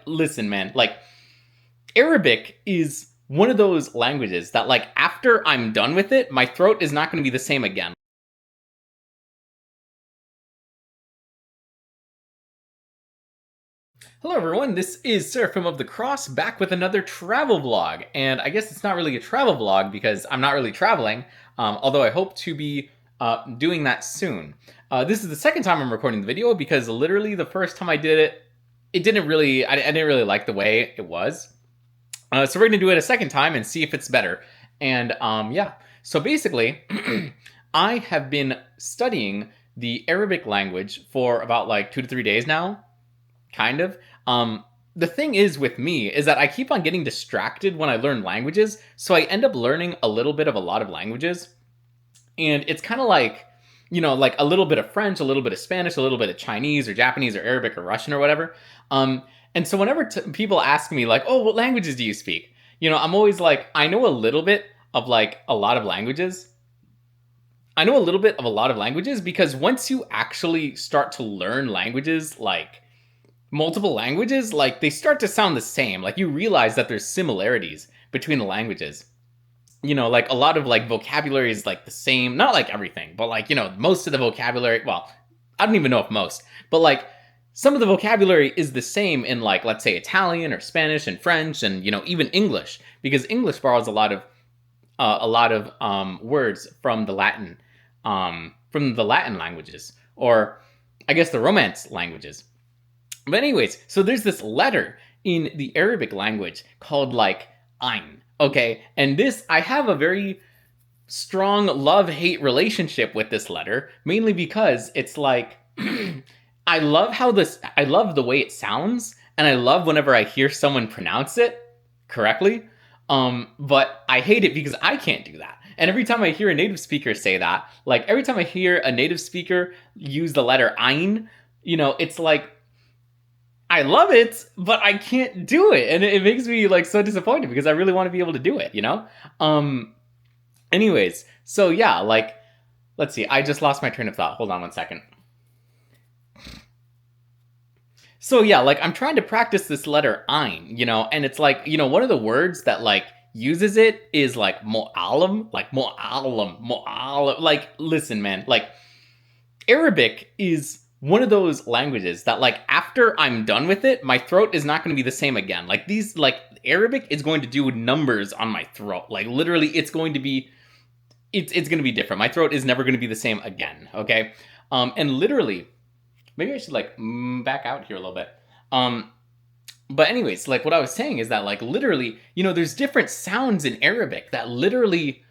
listen, man, like Arabic is one of those languages that like after I'm done with it, my throat is not going to be the same again. Hello everyone, this is Seraphim of the Cross back with another travel vlog. And I guess it's not really a travel vlog because I'm not really traveling, although I hope to be doing that soon. This is the second time I'm recording the video because literally the first time I did it, I didn't really like the way it was. So we're going to do it a second time and see if it's better. And yeah, so basically, I have been studying the Arabic language for about like 2 to 3 days now, kind of. The thing is with me is that I keep on getting distracted when I learn languages, so I end up learning a little bit of a lot of languages. And it's kind of like, you know, like a little bit of French, a little bit of Spanish, a little bit of Chinese or Japanese or Arabic or Russian or whatever. And so whenever people ask me like, oh, what languages do you speak? You know, I'm always like, I know a little bit of like a lot of languages. I know a little bit of a lot of languages because once you actually start to learn languages, like multiple languages, like they start to sound the same. Like you realize that there's similarities between the languages. You know, like a lot of like vocabulary is like the same, not like everything, but like, you know, most of the vocabulary, well, I don't even know if most, but like some of the vocabulary is the same in like, let's say Italian or Spanish and French and, you know, even English, because English borrows a lot of words from the Latin languages, or I guess the Romance languages. But anyways, so there's this letter in the Arabic language called like Ain. Okay, and this, I have a very strong love-hate relationship with this letter, mainly because it's like, I love the way it sounds, and I love whenever I hear someone pronounce it correctly, but I hate it because I can't do that. And every time I hear a native speaker say that, like every time I hear a native speaker use the letter Ain, you know, it's like, I love it, but I can't do it. And it makes me like so disappointed because I really want to be able to do it, you know? Anyways, so yeah, like, let's see. I just lost my train of thought. Hold on one second. So yeah, like I'm trying to practice this letter Ain, you know? And it's like, you know, one of the words that like uses it is like mu'allam, like, listen, man, like Arabic is one of those languages that like after I'm done with it, my throat is not going to be the same again. Like these, like Arabic is going to do numbers on my throat. Like literally it's going to be different. My throat is never going to be the same again. Okay. And literally, maybe I should like back out here a little bit. But anyways, like what I was saying is that like literally, you know, there's different sounds in Arabic that literally,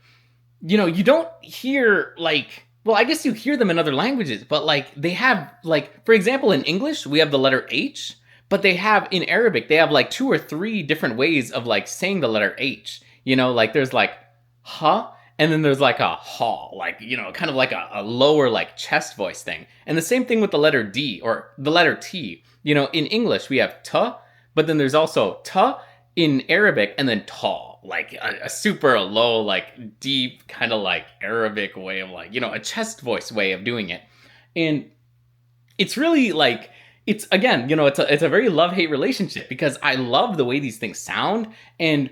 you know, you don't hear like, well, I guess you hear them in other languages, but like they have like, for example, in English, we have the letter H, but they have in Arabic, they have like 2 or 3 different ways of like saying the letter H, you know, like there's like ha, and then there's like a ha, like, you know, kind of like a lower like chest voice thing. And the same thing with the letter D or the letter T, you know, in English, we have ta, but then there's also ta in Arabic and then ta. Like a super low, like deep kind of like Arabic way of like, you know, a chest voice way of doing it. And it's really like, it's again, you know, it's a very love-hate relationship because I love the way these things sound. And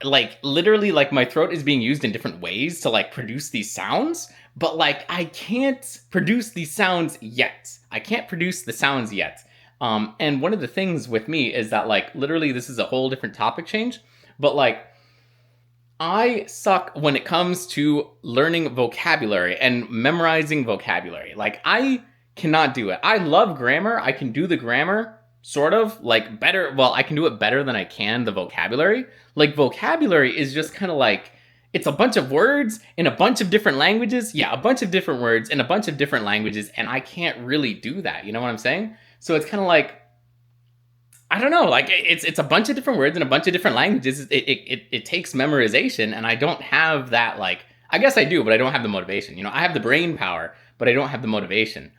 like literally like my throat is being used in different ways to like produce these sounds, but like I can't produce these sounds yet. I can't produce the sounds yet. And one of the things with me is that like literally this is a whole different topic change. But like, I suck when it comes to learning vocabulary and memorizing vocabulary. Like, I cannot do it. I love grammar. I can do the grammar, sort of, like, better. Well, I can do it better than I can the vocabulary. Like, vocabulary is just kind of like, it's a bunch of words in a bunch of different languages. Yeah, a bunch of different words in a bunch of different languages, and I can't really do that. You know what I'm saying? So it's kind of like, I don't know, like it's a bunch of different words in a bunch of different languages. It takes memorization, and I don't have that. Like, I guess I do, but I don't have the motivation. You know, I have the brain power, but I don't have the motivation.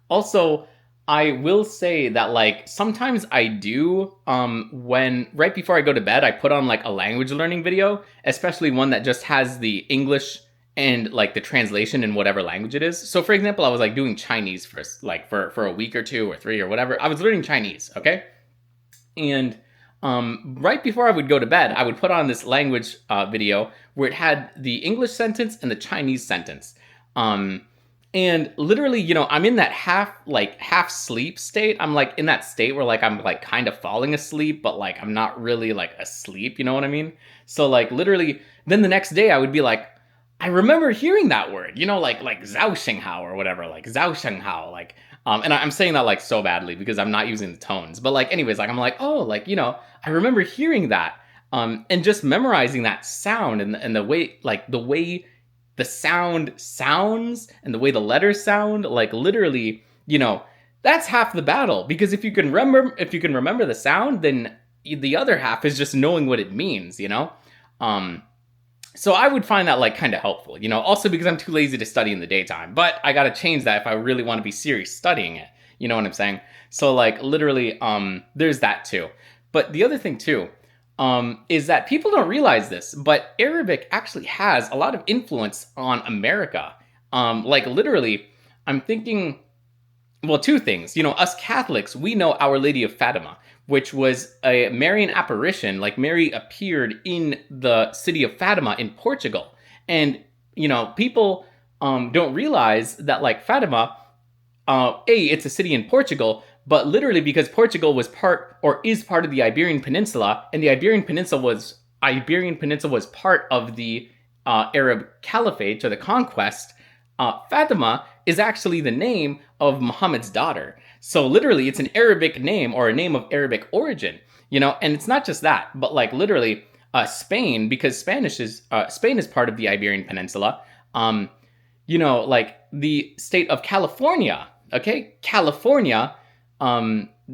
Also, I will say that like sometimes I do when right before I go to bed, I put on like a language learning video, especially one that just has the English and like the translation in whatever language it is. So for example, I was like doing Chinese for a week or 2 or 3 or whatever. I was learning Chinese, okay? And right before I would go to bed, I would put on this language video where it had the English sentence and the Chinese sentence. And literally, you know, I'm in that half sleep state. I'm like in that state where like I'm like kind of falling asleep, but like I'm not really like asleep, you know what I mean? So like literally, then the next day I would be like, I remember hearing that word, you know, like Zhao Shenghao or whatever, like Zhao Shenghao, like and I'm saying that like so badly because I'm not using the tones. But like anyways, like I'm like, oh, like, you know, I remember hearing that. And just memorizing that sound and the way like the way the sound sounds and the way the letters sound, like literally, you know, that's half the battle. Because if you can remember the sound, then the other half is just knowing what it means, you know? So I would find that like kind of helpful, you know, also because I'm too lazy to study in the daytime, but I got to change that if I really want to be serious studying it. You know what I'm saying? So like literally, there's that too. But the other thing too, is that people don't realize this, but Arabic actually has a lot of influence on America. Like literally, I'm thinking, well, 2 things. You know, us Catholics, we know Our Lady of Fatima, which was a Marian apparition. Like Mary appeared in the city of Fatima in Portugal. And, you know, people don't realize that like Fatima, it's a city in Portugal, but literally because Portugal was part or is part of the Iberian Peninsula, and the Iberian Peninsula was part of the Arab Caliphate or the conquest. Fatima is actually the name of Muhammad's daughter. So literally, it's an Arabic name or a name of Arabic origin, you know. And it's not just that, but like literally, Spain, because Spain is part of the Iberian Peninsula. You know, like the state of California. Okay, California.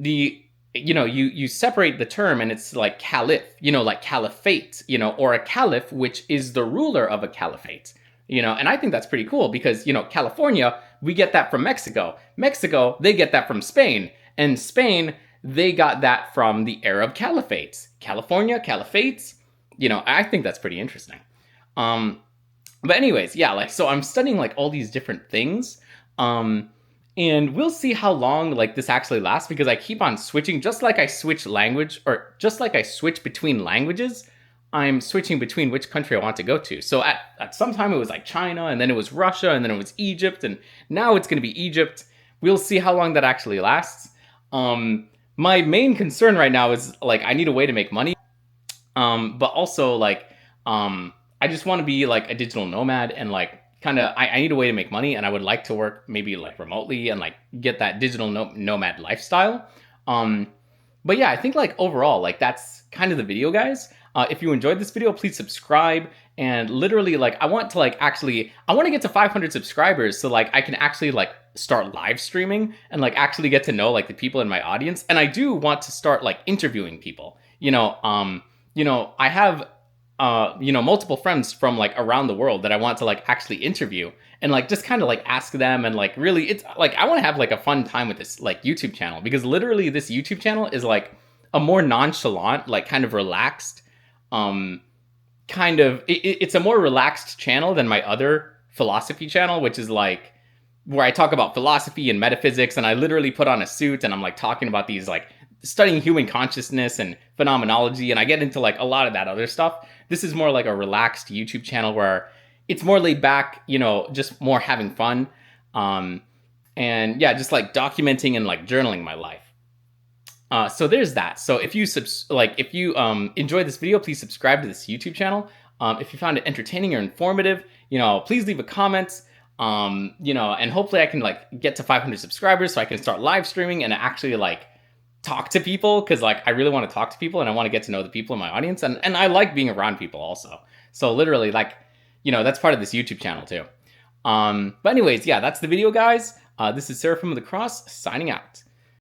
You separate the term and it's like caliph, you know, like caliphate, you know, or a caliph, which is the ruler of a caliphate, you know. And I think that's pretty cool because, you know, California, we get that from Mexico. Mexico, they get that from Spain. And Spain, they got that from the Arab caliphates. California, caliphates, you know, I think that's pretty interesting. But anyways, yeah, like, so I'm studying like all these different things. And we'll see how long like this actually lasts because I keep on switching, just like I switch language, or just like I switch between languages, I'm switching between which country I want to go to. So at some time it was like China, and then it was Russia, and then it was Egypt, and now it's going to be Egypt. We'll see how long that actually lasts. My main concern right now is like I need a way to make money, but also like I just want to be like a digital nomad and like kind of I need a way to make money, and I would like to work maybe like remotely and like get that digital nomad lifestyle. But yeah, I think like overall, like that's kind of the video, guys. If you enjoyed this video, please subscribe. And literally, like I want to get to 500 subscribers so like I can actually like start live streaming and like actually get to know like the people in my audience. And I do want to start like interviewing people. I have multiple friends from like around the world that I want to like actually interview and like just kind of like ask them, and like really it's like I want to have like a fun time with this like YouTube channel, because literally this YouTube channel is like a more nonchalant, like kind of relaxed, it's a more relaxed channel than my other philosophy channel, which is like where I talk about philosophy and metaphysics, and I literally put on a suit and I'm like talking about these like studying human consciousness and phenomenology, and I get into like a lot of that other stuff. This is more like a relaxed YouTube channel where it's more laid back, you know, just more having fun. And yeah, just like documenting and like journaling my life. So there's that. So if you enjoyed this video, please subscribe to this YouTube channel. If you found it entertaining or informative, you know, please leave a comment. And hopefully I can like get to 500 subscribers so I can start live streaming and actually like talk to people, because like I really want to talk to people and I want to get to know the people in my audience, and I like being around people also. So literally, like, you know, that's part of this YouTube channel too. But anyways, yeah, that's the video, guys. This is Seraphim of the Cross signing out.